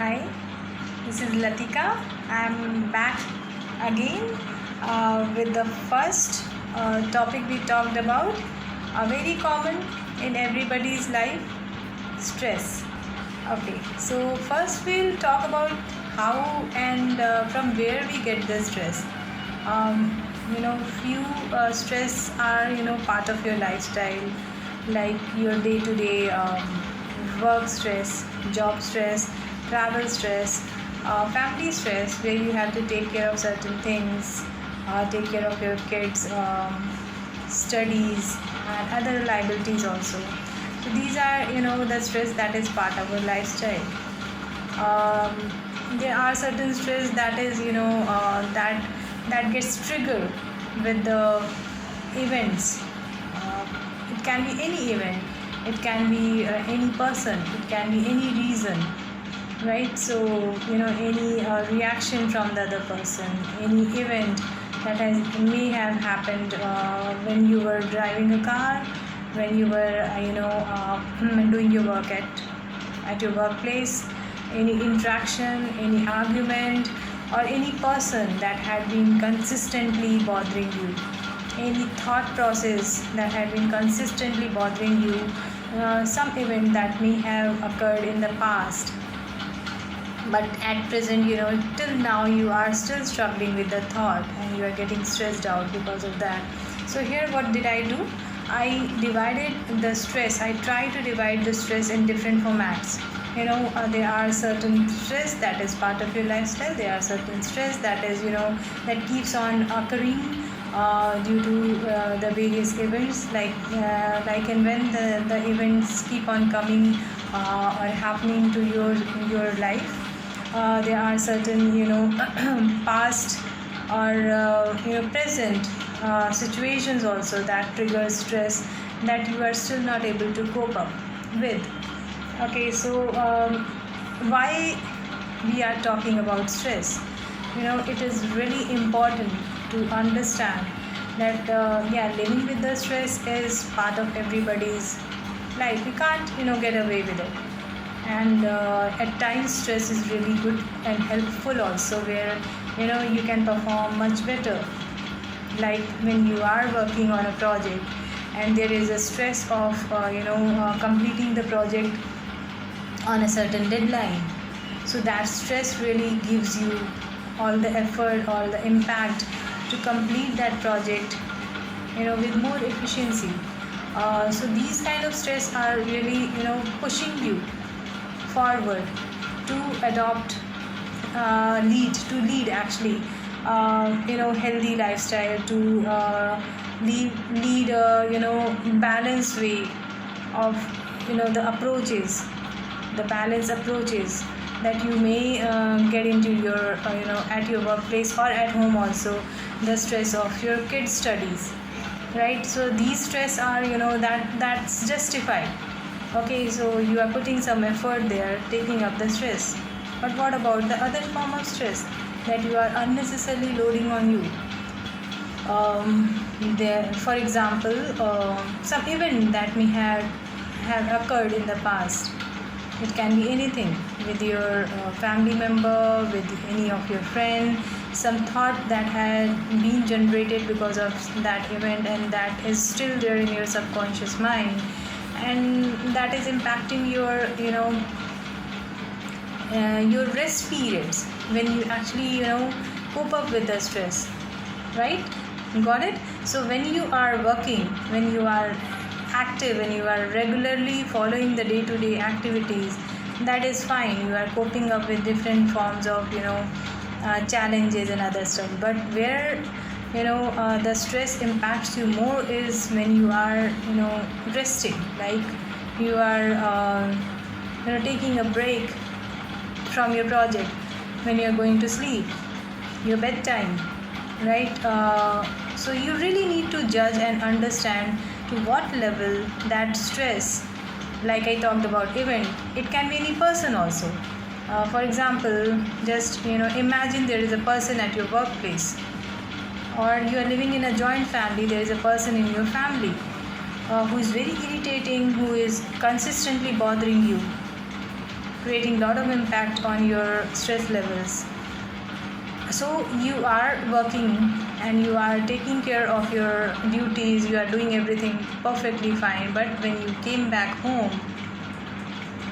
Hi, this is Latika. I'm back again with the first topic we talked about, very common in everybody's life, stress. Okay, so first we'll talk about how and from where we get the stress. Um, few stress are part of your lifestyle, like your day-to-day work stress, job stress, travel stress, family stress, where you have to take care of certain things, take care of your kids' studies and other liabilities also. So these are the stress that is part of our lifestyle. um, there are certain stress that is that gets triggered with the events. uh, it can be any event, it can be any person, it can be any reason, right? So any reaction from the other person, any event that may have happened when you were driving a car, when you were doing your work at your workplace, any interaction, any argument, or any person that had been consistently bothering you, any thought process that had been consistently bothering you, some event that may have occurred in the past, but at present till now you are still struggling with the thought and you are getting stressed out because of that. So here what did I do? I divided the stress. I try to divide the stress in different formats. There are certain stress that is part of your lifestyle, there are certain stress that is that keeps on occurring due to the various events, like and when the events keep on coming or happening to your life. There are certain past or present situations also that trigger stress that you are still not able to cope up with. Okay, so why we are talking about stress? It is really important to understand that living with the stress is part of everybody's life. We can't get away with it. And at times stress is really good and helpful also, where you can perform much better, like when you are working on a project and there is a stress of completing the project on a certain deadline. So that stress really gives you all the effort, all the impact to complete that project with more efficiency. So these kind of stress are really pushing you forward to adopt lead actually healthy lifestyle, to lead a balanced way of the approaches, the balanced approaches that you may get into your at your workplace or at home also, the stress of your kids studies, right? So these stress are that's justified. Okay, so you are putting some effort there, taking up the stress. But what about the other form of stress that you are unnecessarily loading on you? There, for example, some event that may have occurred in the past. It can be anything, with your family member, with any of your friend, some thought that had been generated because of that event and that is still there in your subconscious mind, and that is impacting your rest periods when you actually cope up with the stress, right? Got it? So when you are working, when you are active, when you are regularly following the day-to-day activities, that is fine, you are coping up with different forms of challenges and other stuff. But where the stress impacts you more is when you are resting, like you are taking a break from your project, when you are going to sleep, your bedtime, right? So you really need to judge and understand to what level that stress, like I talked about event, it can be any person also. For example, just imagine there is a person at your workplace, or you are living in a joint family, there is a person in your family who is very irritating, who is consistently bothering you. creating a lot of impact on your stress levels. So you are working and you are taking care of your duties, you are doing everything perfectly fine, but when you came back home,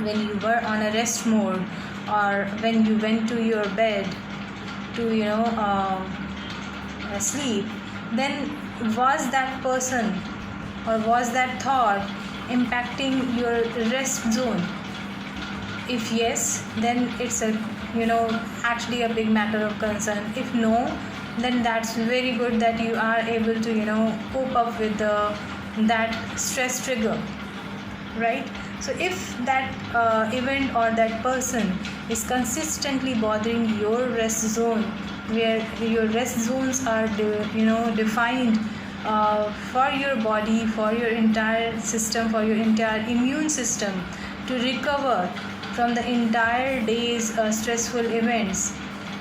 when you were on a rest mode, or when you went to your bed to sleep, then was that person or was that thought impacting your rest zone? If yes, then it's a actually a big matter of concern. If no, then that's very good that you are able to cope up with that stress trigger, right? So if that event or that person is consistently bothering your rest zone, where your rest zones are defined for your body, for your entire system, for your entire immune system to recover from the entire day's stressful events,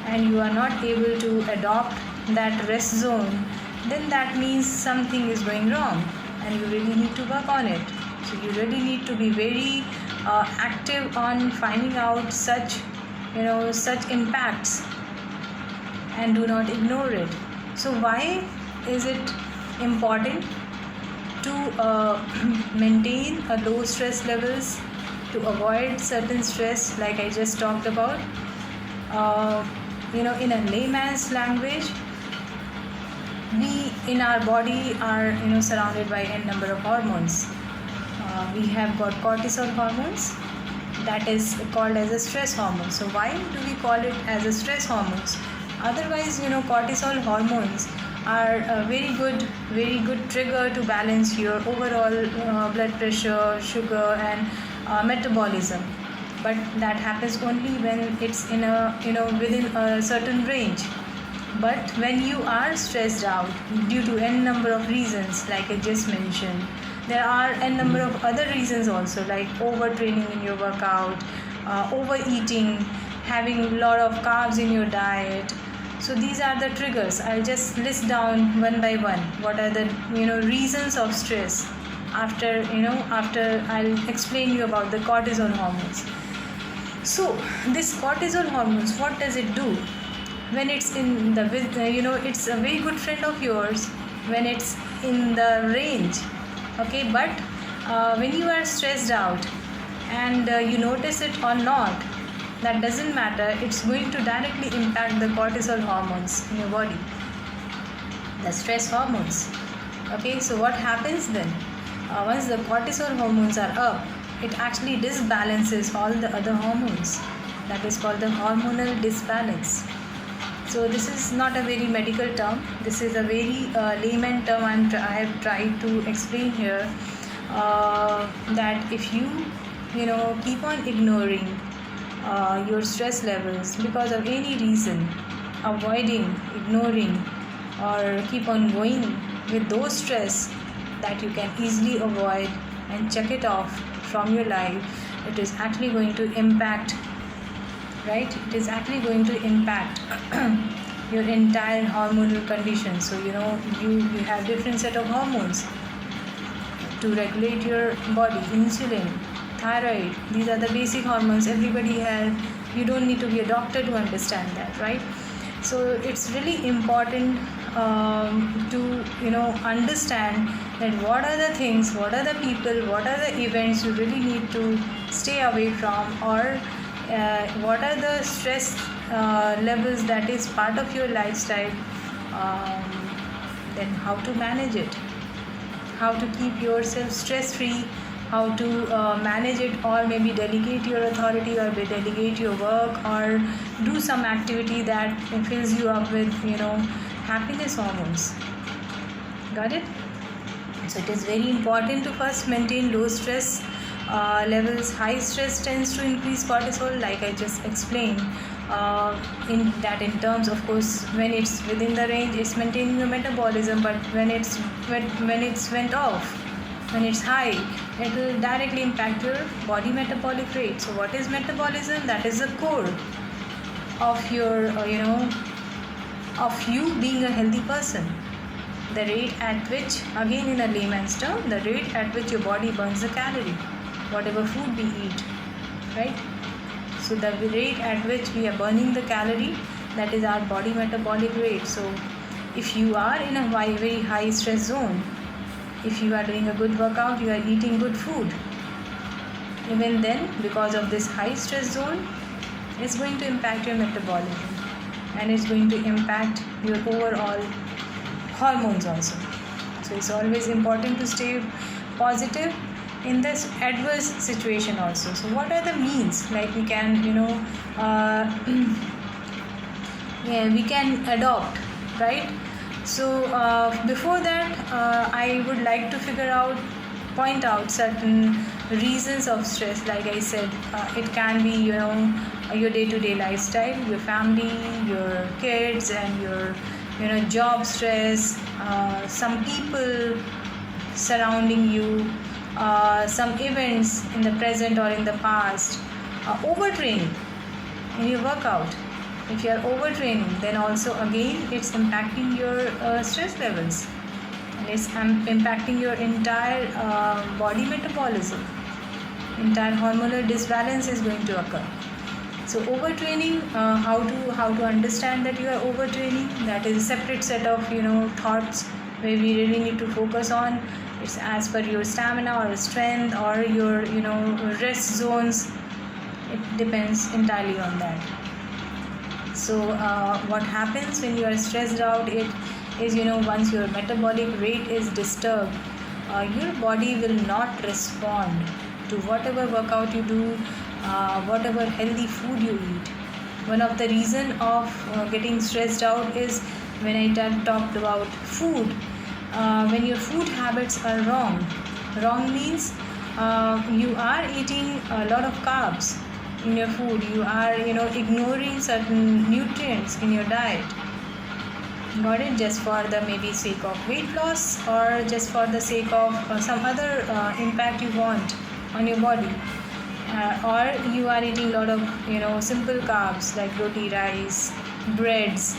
and you are not able to adopt that rest zone, then that means something is going wrong and you really need to work on it. So you really need to be very active on finding out such impacts, and do not ignore it. So why is it important to maintain a low stress levels, to avoid certain stress like I just talked about? In a layman's language, we in our body are surrounded by n number of hormones. We have got cortisol hormones, that is called as a stress hormone. So why do we call it as a stress hormones? Otherwise, cortisol hormones are a very good trigger to balance your overall blood pressure, sugar, and metabolism. But that happens only when it's in a within a certain range. But when you are stressed out due to n number of reasons, like I just mentioned, there are n number of other reasons also, like overtraining in your workout, overeating, having a lot of carbs in your diet. So these are the triggers. I'll just list down one by one what are the reasons of stress. After I'll explain you about the cortisol hormones. So this cortisol hormones, what does it do? When it's in the it's a very good friend of yours when it's in the range, okay? But when you are stressed out and you notice it or not, that doesn't matter. It's going to directly impact the cortisol hormones in your body, the stress hormones. Okay, so what happens then? Once the cortisol hormones are up, it actually disbalances all the other hormones. That is called the hormonal disbalance. So this is not a very medical term. This is a very layman term I have tried to explain here. That if you keep on ignoring your stress levels because of any reason, avoiding, ignoring, or keep on going with those stress that you can easily avoid and check it off from your life, it is actually going to impact, right? It is actually going to impact your entire hormonal condition. So you have different set of hormones to regulate your body. Insulin, thyroid, these are the basic hormones everybody has. You don't need to be a doctor to understand that, right? So it's really important to understand that what are the things, what are the people, what are the events you really need to stay away from, or what are the stress levels that is part of your lifestyle, then how to manage it, how to keep yourself stress free, how to manage it, or maybe delegate your authority, or delegate your work, or do some activity that fills you up with happiness hormones. Got it? So it is very important to first maintain low stress levels. High stress tends to increase cortisol, like I just explained. In terms, of course, when it's within the range, it's maintaining your metabolism. But when it's went off, when it's high, it will directly impact your body metabolic rate. So what is metabolism? That is the core of your of you being a healthy person. The rate at which, again in a layman's term, the rate at which your body burns the calorie, whatever food we eat, right? So the rate at which we are burning the calorie, that is our body metabolic rate. So if you are in a very high stress zone, if you are doing a good workout, you are eating good food, even then, because of this high stress zone, it's going to impact your metabolism, and it's going to impact your overall hormones also. So it's always important to stay positive in this adverse situation also. So what are the means, like we can yeah, we can adopt, right? So before that, I would like to point out certain reasons of stress. Like I said, it can be your day-to-day lifestyle, your family, your kids, and your job stress, some people surrounding you, some events in the present or in the past, overtraining in your workout. If you are overtraining, then also again it's impacting your stress levels, and it's impacting your entire body metabolism. Entire hormonal disbalance is going to occur. So overtraining, how to understand that you are overtraining, that is a separate set of thoughts where we really need to focus on. It's as per your stamina or strength or your rest zones. It depends entirely on that. So what happens when you are stressed out, it is once your metabolic rate is disturbed, your body will not respond to whatever workout you do, whatever healthy food you eat. One of the reason of getting stressed out is when I talked about food. When your food habits are wrong means you are eating a lot of carbs in your food, you are ignoring certain nutrients in your diet. Got it? Just for the maybe sake of weight loss, or just for the sake of some other impact you want on your body, or you are eating a lot of simple carbs like roti, rice, breads,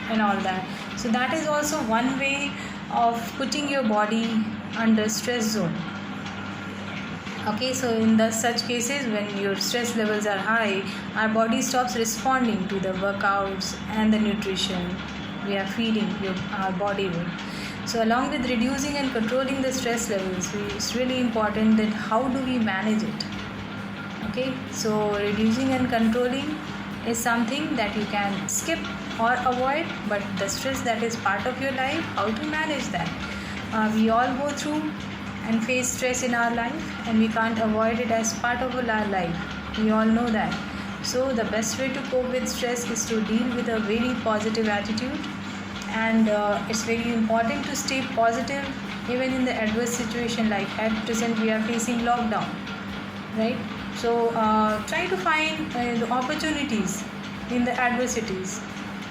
and all that. So that is also one way of putting your body under stress zone. Okay, so in such cases, when your stress levels are high, our body stops responding to the workouts and the nutrition we are feeding our body with. So along with reducing and controlling the stress levels, it's really important that how do we manage it. Okay, so reducing and controlling is something that you can skip or avoid, but the stress that is part of your life, how to manage that. We all go through and face stress in our life, and we can't avoid it as part of our life. We all know that. So the best way to cope with stress is to deal with a very positive attitude, and it's very important to stay positive even in the adverse situation. Like at present we are facing lockdown, right? So try to find the opportunities in the adversities.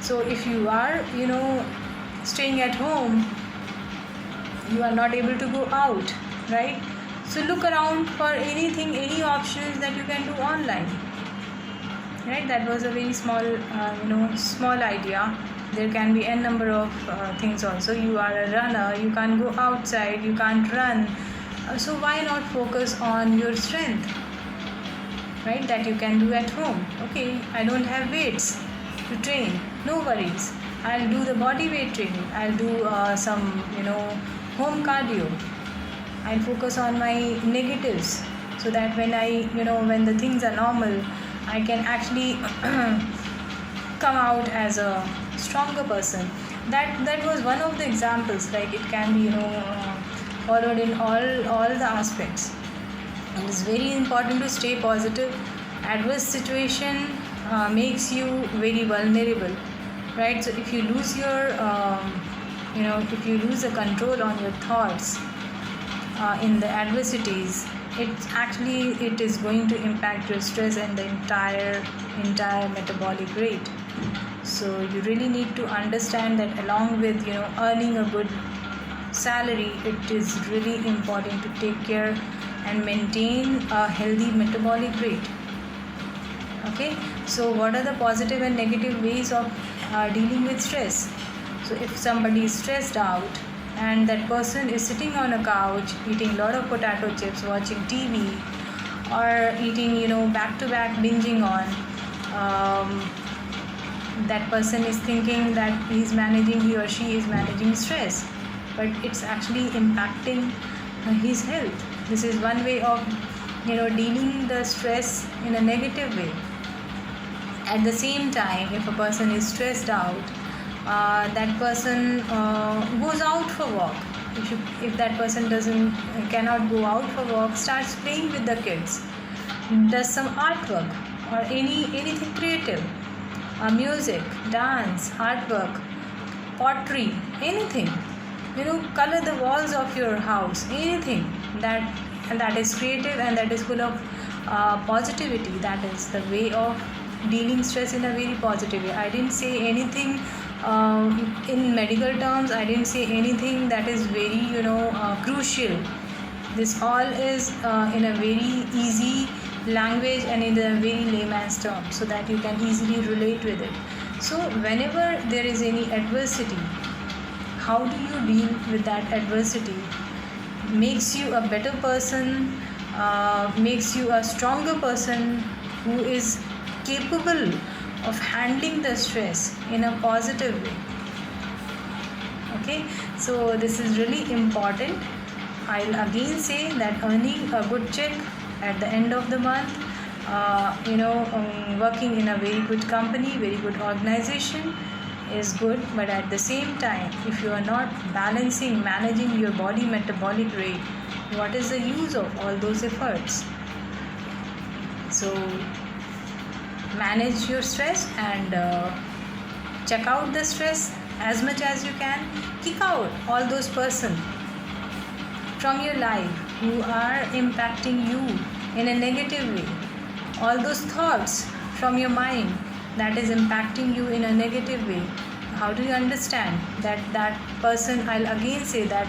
So if you are staying at home, you are not able to go out, right? So look around for any options that you can do online, right? That was a very small idea. There can be n number of things also. You are a runner, you can't go outside, you can't run, so why not focus on your strength, right? That you can do at home. Okay, I don't have weights to train, no worries, I'll do the body weight training, I'll do some home cardio. I'll focus on my negatives, so that when when the things are normal, I can actually come out as a stronger person. That was one of the examples. Like it can be followed in all the aspects. And it's very important to stay positive. Adverse situation makes you very vulnerable, right? So if you lose your if you lose the control on your thoughts in the adversities, it is going to impact your stress and the entire metabolic rate. So you really need to understand that along with earning a good salary, it is really important to take care and maintain a healthy metabolic rate. Okay, so what are the positive and negative ways of dealing with stress? So if somebody is stressed out and that person is sitting on a couch eating a lot of potato chips, watching TV, or eating, back to back, binging on, that person is thinking that he or she is managing stress, but it's actually impacting his health. This is one way of dealing the stress in a negative way. At the same time, if a person is stressed out, that person goes out for walk. If that person cannot go out for walk, starts playing with the kids, does some artwork or anything creative, music, dance, artwork, pottery, anything, color the walls of your house, anything that is creative and that is full of positivity. That is the way of dealing stress in a very positive way. I didn't say anything in medical terms. I didn't say anything that is very crucial. This all is in a very easy language and in a very layman's term, so that you can easily relate with it. So whenever there is any adversity, how do you deal with that adversity? Makes you a better person, makes you a stronger person who is capable of handling the stress in a positive way. Okay, so this is really important. I'll again say that earning a good check at the end of the month, working in a very good company, very good organization is good, but at the same time, if you are not managing your body metabolic rate, what is the use of all those efforts? So manage your stress and check out the stress as much as you can. Kick out all those persons from your life who are impacting you in a negative way, all those thoughts from your mind that is impacting you in a negative way. How do you understand that person? I'll again say that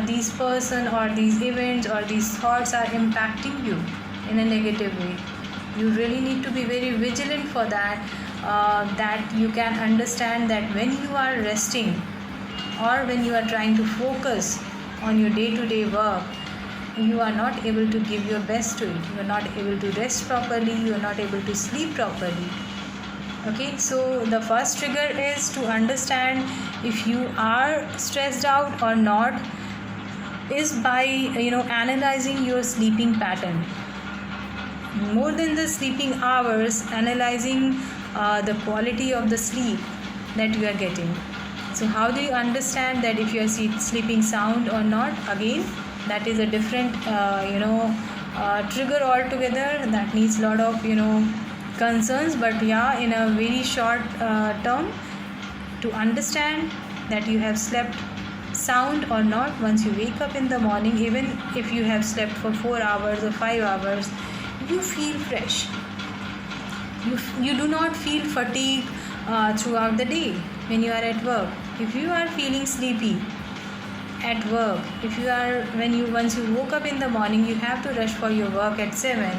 these person or these events or these thoughts are impacting you in a negative way. You really need to be very vigilant for that, that you can understand that when you are resting or when you are trying to focus on your day-to-day work, you are not able to give your best to it. You are not able to rest properly. You are not able to sleep properly. Okay, so the first trigger is to understand if you are stressed out or not is by analyzing your sleeping pattern. More than the sleeping hours, analyzing the quality of the sleep that you are getting. So how do you understand that if you are sleeping sound or not? Again, that is a different trigger altogether. That needs a lot of concerns, but yeah, in a very short term, to understand that you have slept sound or not, once you wake up in the morning, even if you have slept for 4 hours or 5 hours, you feel fresh. You do not feel fatigue throughout the day when you are at work. If you are feeling sleepy at work, once you woke up in the morning, you have to rush for your work at 7,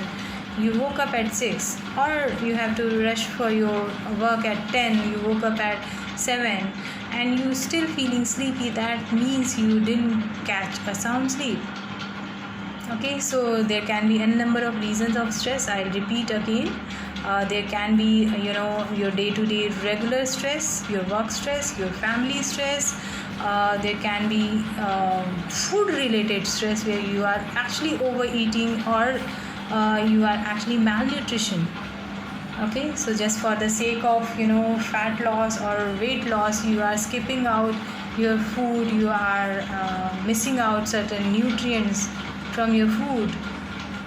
you woke up at 6, or you have to rush for your work at 10, you woke up at 7, and you still feeling sleepy, that means you didn't catch a sound sleep. Okay, so there can be a number of reasons of stress. I'll repeat again. There can be your day-to-day regular stress, your work stress, your family stress. There can be food related stress where you are actually overeating or you are actually malnutrition. Okay, so just for the sake of fat loss or weight loss, you are skipping out your food, you are missing out certain nutrients from your food.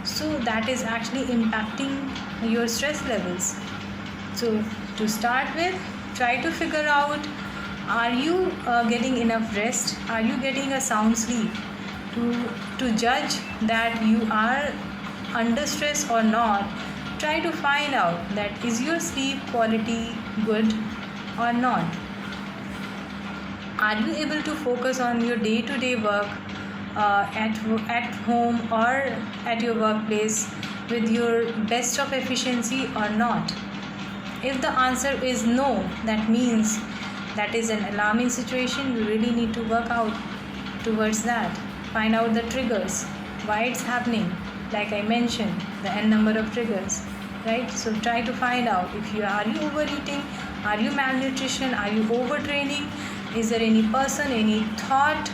So that is actually impacting your stress levels. So to start with, try to figure out, are you getting enough rest? Are you getting a sound sleep? To judge that you are under stress or not, try to find out that is your sleep quality good or not. Are you able to focus on your day-to-day work at home or at your workplace with your best of efficiency or not? If the answer is no, that means that is an alarming situation. You really need to work out towards that. Find out the triggers, why it's happening. like I mentioned, the n number of triggers, right? So try to find out if you are you overeating, are you malnutrition, are you overtraining, is there any person, any thought,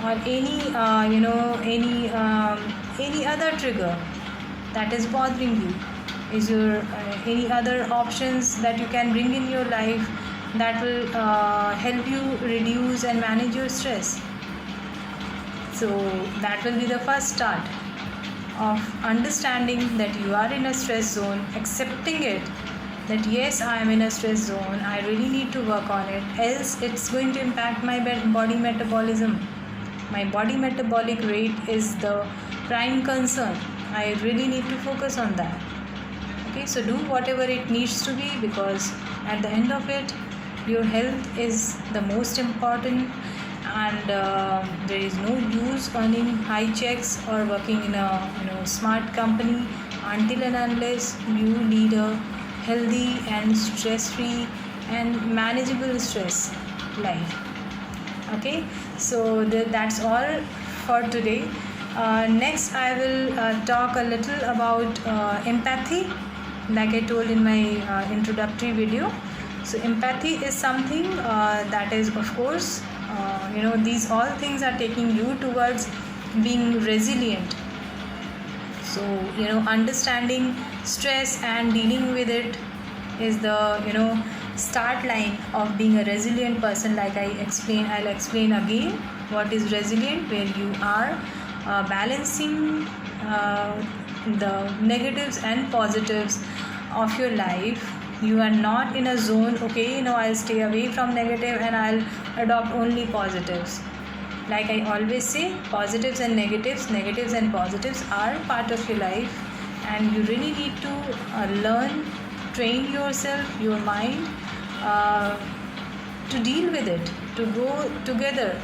or any any other trigger that is bothering you? Is your any other options that you can bring in your life that will help you reduce and manage your stress? So that will be the first start of understanding that you are in a stress zone, accepting it, that yes, I am in a stress zone, I really need to work on it, else it's going to impact my body metabolism. My body metabolic rate is the prime concern. I really need to focus on that. Okay, so do whatever it needs to be, because at the end of it, your health is the most important, and there is no use earning high checks or working in a smart company until and unless you lead a healthy and stress-free and manageable stress life. Okay, so that's all for today. Next I will talk a little about empathy, like I told in my introductory video. So empathy is something that is, of course, these all things are taking you towards being resilient. So understanding stress and dealing with it is the start line of being a resilient person. Like I'll explain again what is resilient, where you are balancing the negatives and positives of your life. You are not in a zone, okay, I'll stay away from negative and I'll adopt only positives. Like I always say, positives and negatives and positives are part of your life, and you really need to learn, train yourself, your mind, to deal with it, to go together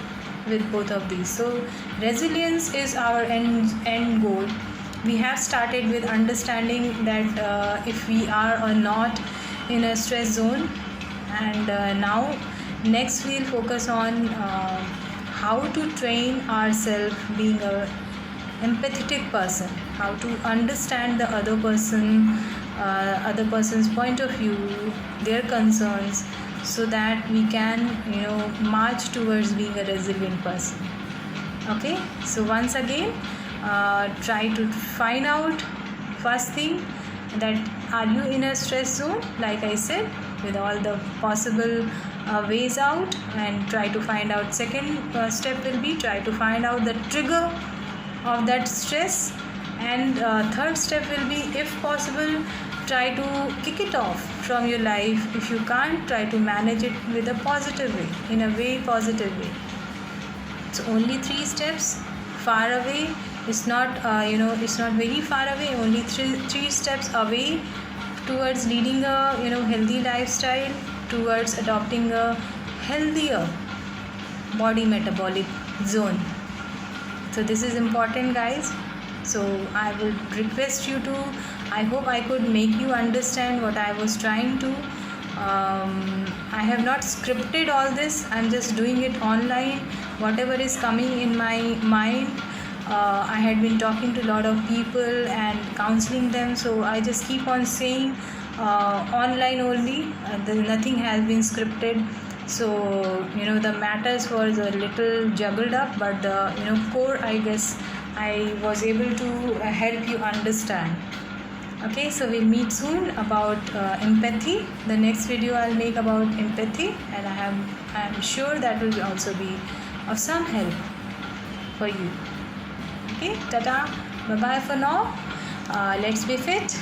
with both of these. So resilience is our end goal. We have started with understanding that if we are or not in a stress zone, and now next we'll focus on how to train ourselves being a empathetic person, how to understand the other person's point of view, their concerns, so that we can march towards being a resilient person. Okay, so once again, try to find out first thing, that are you in a stress zone, like I said, with all the possible ways out, and try to find out. Second step will be try to find out the trigger of that stress, and third step will be, if possible, try to kick it off from your life. If you can't, try to manage it with a positive way, in a way positive way. So only 3 steps, far away. It's not it's not very far away, only three steps away towards leading a healthy lifestyle, towards adopting a healthier body metabolic zone. So this is important, guys. So I would request you to, I hope I could make you understand what I was trying to. I have not scripted all this, I'm just doing it online, whatever is coming in my mind. I had been talking to a lot of people and counseling them, so I just keep on saying online only. Nothing has been scripted, so the matters was a little juggled up, but the core, I guess I was able to help you understand. Okay, so we'll meet soon about empathy. The next video I'll make about empathy, and I am sure that will also be of some help for you. Okay, tata, bye bye for now. Let's be fit.